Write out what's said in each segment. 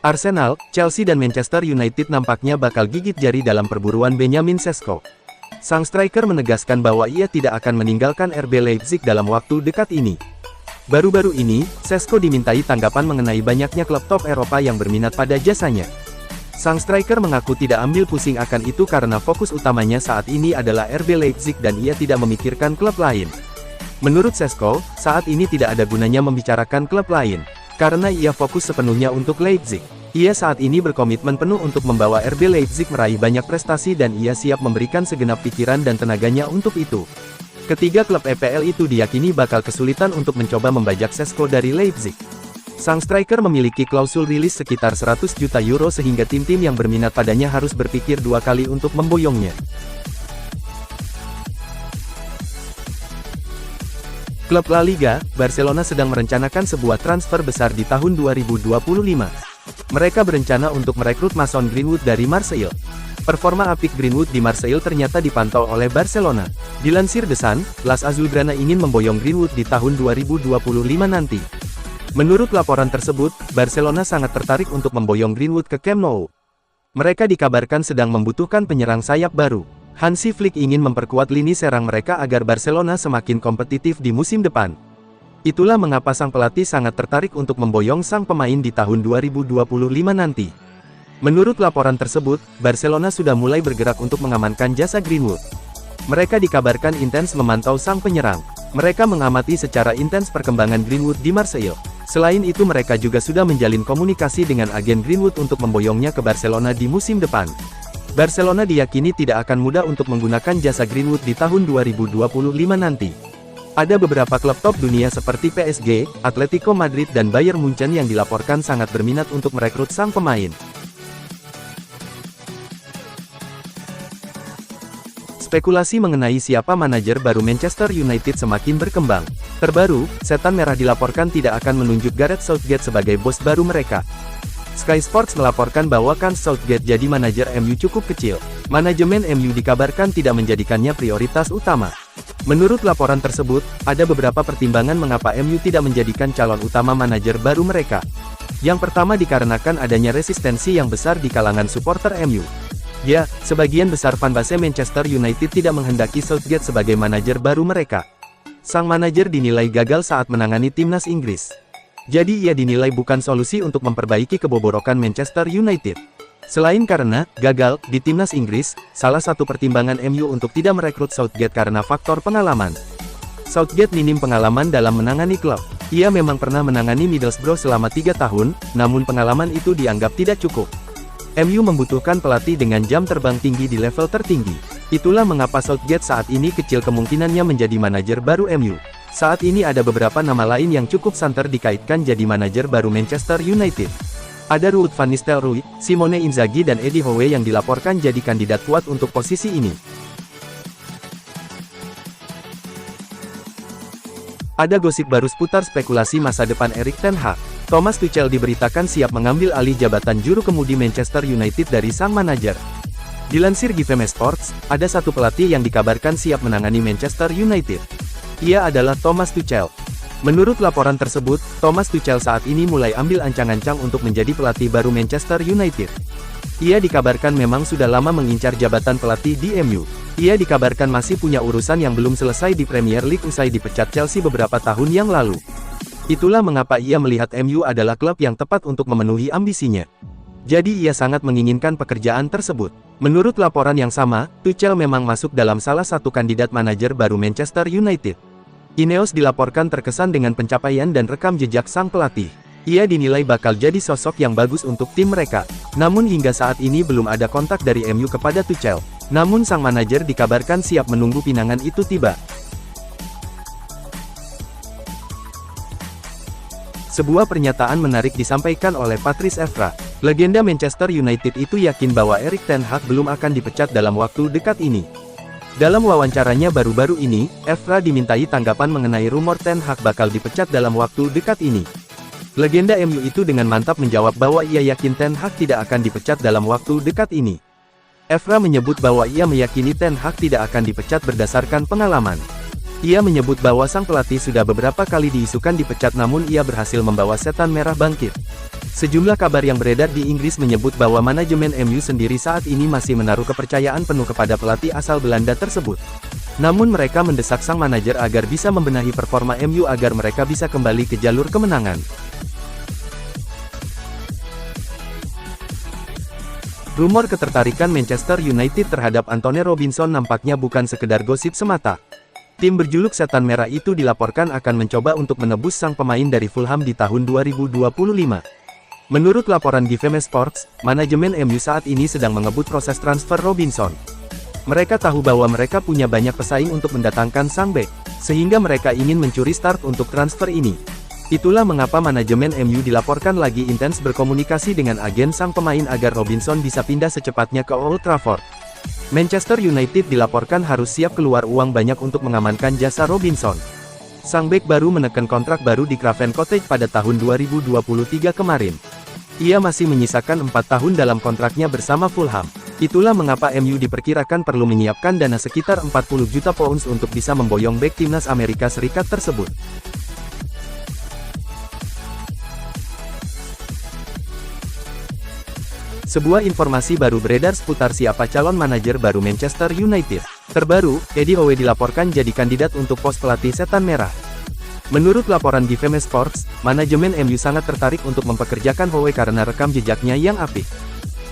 Arsenal, Chelsea dan Manchester United nampaknya bakal gigit jari dalam perburuan Benjamin Sesko. Sang striker menegaskan bahwa ia tidak akan meninggalkan RB Leipzig dalam waktu dekat ini. Baru-baru ini, Sesko dimintai tanggapan mengenai banyaknya klub top Eropa yang berminat pada jasanya. Sang striker mengaku tidak ambil pusing akan itu karena fokus utamanya saat ini adalah RB Leipzig dan ia tidak memikirkan klub lain. Menurut Sesko, saat ini tidak ada gunanya membicarakan klub lain, karena ia fokus sepenuhnya untuk Leipzig. Ia saat ini berkomitmen penuh untuk membawa RB Leipzig meraih banyak prestasi dan ia siap memberikan segenap pikiran dan tenaganya untuk itu. Ketiga klub EPL itu diyakini bakal kesulitan untuk mencoba membajak Sesko dari Leipzig. Sang striker memiliki klausul rilis sekitar 100 juta euro sehingga tim-tim yang berminat padanya harus berpikir dua kali untuk memboyongnya. Klub La Liga, Barcelona sedang merencanakan sebuah transfer besar di tahun 2025. Mereka berencana untuk merekrut Mason Greenwood dari Marseille. Performa apik Greenwood di Marseille ternyata dipantau oleh Barcelona. Dilansir The Sun, Las Azulgrana ingin memboyong Greenwood di tahun 2025 nanti. Menurut laporan tersebut, Barcelona sangat tertarik untuk memboyong Greenwood ke Camp Nou. Mereka dikabarkan sedang membutuhkan penyerang sayap baru. Hansi Flick ingin memperkuat lini serang mereka agar Barcelona semakin kompetitif di musim depan. Itulah mengapa sang pelatih sangat tertarik untuk memboyong sang pemain di tahun 2025 nanti. Menurut laporan tersebut, Barcelona sudah mulai bergerak untuk mengamankan jasa Greenwood. Mereka dikabarkan intens memantau sang penyerang. Mereka mengamati secara intens perkembangan Greenwood di Marseille. Selain itu mereka juga sudah menjalin komunikasi dengan agen Greenwood untuk memboyongnya ke Barcelona di musim depan. Barcelona diyakini tidak akan mudah untuk menggunakan jasa Greenwood di tahun 2025 nanti. Ada beberapa klub top dunia seperti PSG, Atletico Madrid dan Bayern Munchen yang dilaporkan sangat berminat untuk merekrut sang pemain. Spekulasi mengenai siapa manajer baru Manchester United semakin berkembang. Terbaru, Setan Merah dilaporkan tidak akan menunjuk Gareth Southgate sebagai bos baru mereka. Sky Sports melaporkan bahwa kans Southgate jadi manajer MU cukup kecil. Manajemen MU dikabarkan tidak menjadikannya prioritas utama. Menurut laporan tersebut, ada beberapa pertimbangan mengapa MU tidak menjadikan calon utama manajer baru mereka. Yang pertama dikarenakan adanya resistensi yang besar di kalangan supporter MU. Ya, sebagian besar fanbase Manchester United tidak menghendaki Southgate sebagai manajer baru mereka. Sang manajer dinilai gagal saat menangani timnas Inggris. Jadi ia dinilai bukan solusi untuk memperbaiki kebobrokan Manchester United. Selain karena gagal di timnas Inggris, salah satu pertimbangan MU untuk tidak merekrut Southgate karena faktor pengalaman. Southgate minim pengalaman dalam menangani klub. Ia memang pernah menangani Middlesbrough selama 3 tahun, namun pengalaman itu dianggap tidak cukup. MU membutuhkan pelatih dengan jam terbang tinggi di level tertinggi. Itulah mengapa Southgate saat ini kecil kemungkinannya menjadi manajer baru MU. Saat ini ada beberapa nama lain yang cukup santer dikaitkan jadi manajer baru Manchester United. Ada Ruud van Nistelrooy, Simone Inzaghi dan Eddie Howe yang dilaporkan jadi kandidat kuat untuk posisi ini. Ada gosip baru seputar spekulasi masa depan Erik ten Hag. Thomas Tuchel diberitakan siap mengambil alih jabatan juru kemudi Manchester United dari sang manajer. Dilansir GVM Sports, ada satu pelatih yang dikabarkan siap menangani Manchester United. Ia adalah Thomas Tuchel. Menurut laporan tersebut, Thomas Tuchel saat ini mulai ambil ancang-ancang untuk menjadi pelatih baru Manchester United. Ia dikabarkan memang sudah lama mengincar jabatan pelatih di MU. Ia dikabarkan masih punya urusan yang belum selesai di Premier League usai dipecat Chelsea beberapa tahun yang lalu. Itulah mengapa ia melihat MU adalah klub yang tepat untuk memenuhi ambisinya. Jadi ia sangat menginginkan pekerjaan tersebut. Menurut laporan yang sama, Tuchel memang masuk dalam salah satu kandidat manajer baru Manchester United. Ineos dilaporkan terkesan dengan pencapaian dan rekam jejak sang pelatih. Ia dinilai bakal jadi sosok yang bagus untuk tim mereka. Namun hingga saat ini belum ada kontak dari MU kepada Tuchel. Namun sang manajer dikabarkan siap menunggu pinangan itu tiba. Sebuah pernyataan menarik disampaikan oleh Patrice Evra. Legenda Manchester United itu yakin bahwa Erik ten Hag belum akan dipecat dalam waktu dekat ini. Dalam wawancaranya baru-baru ini, Evra dimintai tanggapan mengenai rumor ten Hag bakal dipecat dalam waktu dekat ini. Legenda MU itu dengan mantap menjawab bahwa ia yakin ten Hag tidak akan dipecat dalam waktu dekat ini. Evra menyebut bahwa ia meyakini ten Hag tidak akan dipecat berdasarkan pengalaman. Ia menyebut bahwa sang pelatih sudah beberapa kali diisukan dipecat namun ia berhasil membawa Setan Merah bangkit. Sejumlah kabar yang beredar di Inggris menyebut bahwa manajemen MU sendiri saat ini masih menaruh kepercayaan penuh kepada pelatih asal Belanda tersebut. Namun mereka mendesak sang manajer agar bisa membenahi performa MU agar mereka bisa kembali ke jalur kemenangan. Rumor ketertarikan Manchester United terhadap Antonee Robinson nampaknya bukan sekedar gosip semata. Tim berjuluk Setan Merah itu dilaporkan akan mencoba untuk menebus sang pemain dari Fulham di tahun 2025. Menurut laporan GVM Sports, manajemen MU saat ini sedang mengebut proses transfer Robinson. Mereka tahu bahwa mereka punya banyak pesaing untuk mendatangkan sang bek, sehingga mereka ingin mencuri start untuk transfer ini. Itulah mengapa manajemen MU dilaporkan lagi intens berkomunikasi dengan agen sang pemain agar Robinson bisa pindah secepatnya ke Old Trafford. Manchester United dilaporkan harus siap keluar uang banyak untuk mengamankan jasa Robinson. Sang bek baru menekan kontrak baru di Craven Cottage pada tahun 2023 kemarin. Ia masih menyisakan 4 tahun dalam kontraknya bersama Fulham. Itulah mengapa MU diperkirakan perlu menyiapkan dana sekitar 40 juta pounds untuk bisa memboyong bek timnas Amerika Serikat tersebut. Sebuah informasi baru beredar seputar siapa calon manajer baru Manchester United. Terbaru, Eddie Howe dilaporkan jadi kandidat untuk pos pelatih Setan Merah. Menurut laporan GVM Sports, manajemen MU sangat tertarik untuk mempekerjakan Howe karena rekam jejaknya yang apik.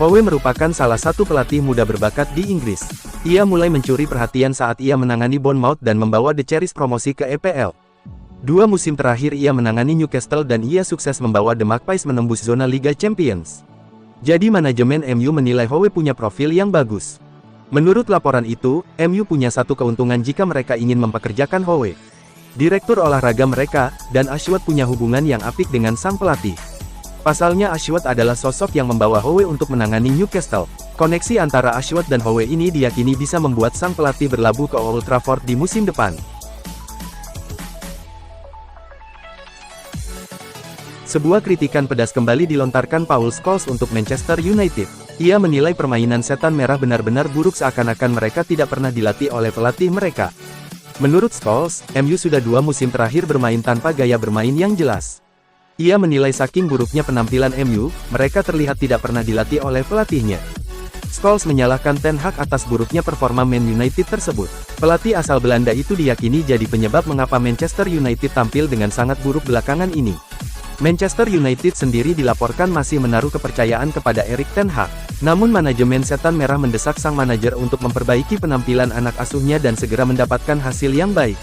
Howe merupakan salah satu pelatih muda berbakat di Inggris. Ia mulai mencuri perhatian saat ia menangani Bournemouth dan membawa The Cherries promosi ke EPL. 2 musim terakhir ia menangani Newcastle dan ia sukses membawa The Magpies menembus zona Liga Champions. Jadi manajemen MU menilai Howe punya profil yang bagus. Menurut laporan itu, MU punya satu keuntungan jika mereka ingin mempekerjakan Howe. Direktur olahraga mereka, dan Ashworth punya hubungan yang apik dengan sang pelatih. Pasalnya Ashworth adalah sosok yang membawa Howe untuk menangani Newcastle. Koneksi antara Ashworth dan Howe ini diyakini bisa membuat sang pelatih berlabuh ke Old Trafford di musim depan. Sebuah kritikan pedas kembali dilontarkan Paul Scholes untuk Manchester United. Ia menilai permainan Setan Merah benar-benar buruk seakan-akan mereka tidak pernah dilatih oleh pelatih mereka. Menurut Scholes, MU sudah 2 musim terakhir bermain tanpa gaya bermain yang jelas. Ia menilai saking buruknya penampilan MU, mereka terlihat tidak pernah dilatih oleh pelatihnya. Scholes menyalahkan Ten Hag atas buruknya performa Man United tersebut. Pelatih asal Belanda itu diyakini jadi penyebab mengapa Manchester United tampil dengan sangat buruk belakangan ini. Manchester United sendiri dilaporkan masih menaruh kepercayaan kepada Erik ten Hag. Namun manajemen Setan Merah mendesak sang manajer untuk memperbaiki penampilan anak asuhnya dan segera mendapatkan hasil yang baik.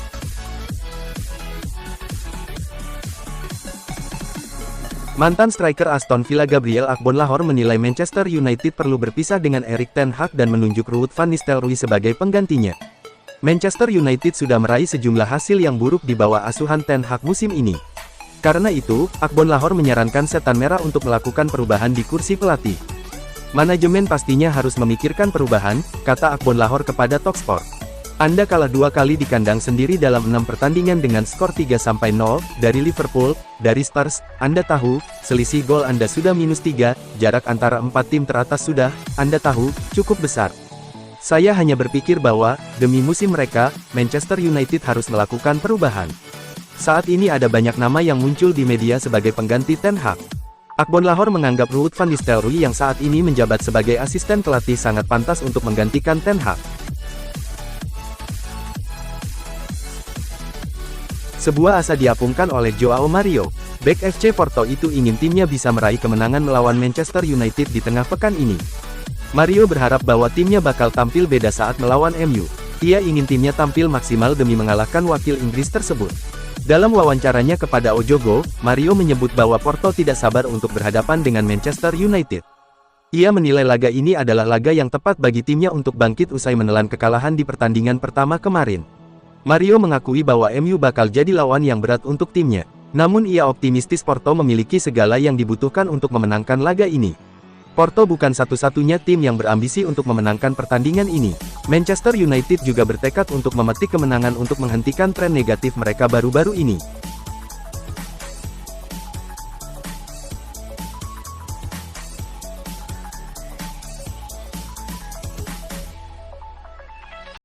Mantan striker Aston Villa Gabriel Agbonlahor menilai Manchester United perlu berpisah dengan Erik ten Hag dan menunjuk Ruud van Nistelrooy sebagai penggantinya. Manchester United sudah meraih sejumlah hasil yang buruk di bawah asuhan ten Hag musim ini. Karena itu, Agbonlahor menyarankan Setan Merah untuk melakukan perubahan di kursi pelatih. Manajemen pastinya harus memikirkan perubahan, kata Agbonlahor kepada Talksport. Anda kalah 2 kali di kandang sendiri dalam 6 pertandingan dengan skor 3-0 dari Liverpool, dari Spurs. Anda tahu, selisih gol Anda sudah -3, jarak antara 4 tim teratas sudah, Anda tahu, cukup besar. Saya hanya berpikir bahwa, demi musim mereka, Manchester United harus melakukan perubahan. Saat ini ada banyak nama yang muncul di media sebagai pengganti Ten Hag. Agbonlahor menganggap Ruud van Nistelrooy yang saat ini menjabat sebagai asisten pelatih sangat pantas untuk menggantikan Ten Hag. Sebuah asa diapungkan oleh Joao Mario. Bek FC Porto itu ingin timnya bisa meraih kemenangan melawan Manchester United di tengah pekan ini. Mario berharap bahwa timnya bakal tampil beda saat melawan MU. Ia ingin timnya tampil maksimal demi mengalahkan wakil Inggris tersebut. Dalam wawancaranya kepada Ojogo, Mario menyebut bahwa Porto tidak sabar untuk berhadapan dengan Manchester United. Ia menilai laga ini adalah laga yang tepat bagi timnya untuk bangkit usai menelan kekalahan di pertandingan pertama kemarin. Mario mengakui bahwa MU bakal jadi lawan yang berat untuk timnya. Namun ia optimistis Porto memiliki segala yang dibutuhkan untuk memenangkan laga ini. Porto bukan satu-satunya tim yang berambisi untuk memenangkan pertandingan ini. Manchester United juga bertekad untuk memetik kemenangan untuk menghentikan tren negatif mereka baru-baru ini.